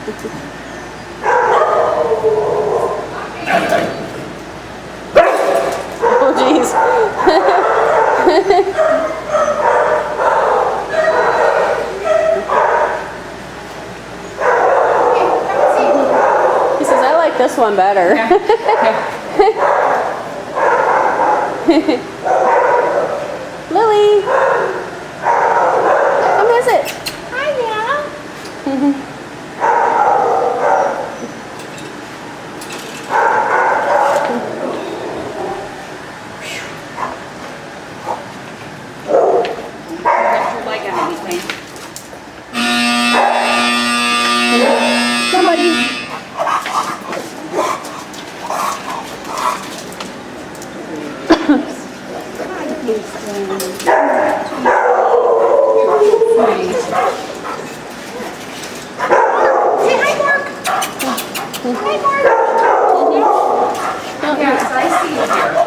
Oh, jeez. He says, I like this one better. Lily, come visit. Hi, yeah. Somebody. Say hi, Mark. Hi, Mark. Yes, I see you here.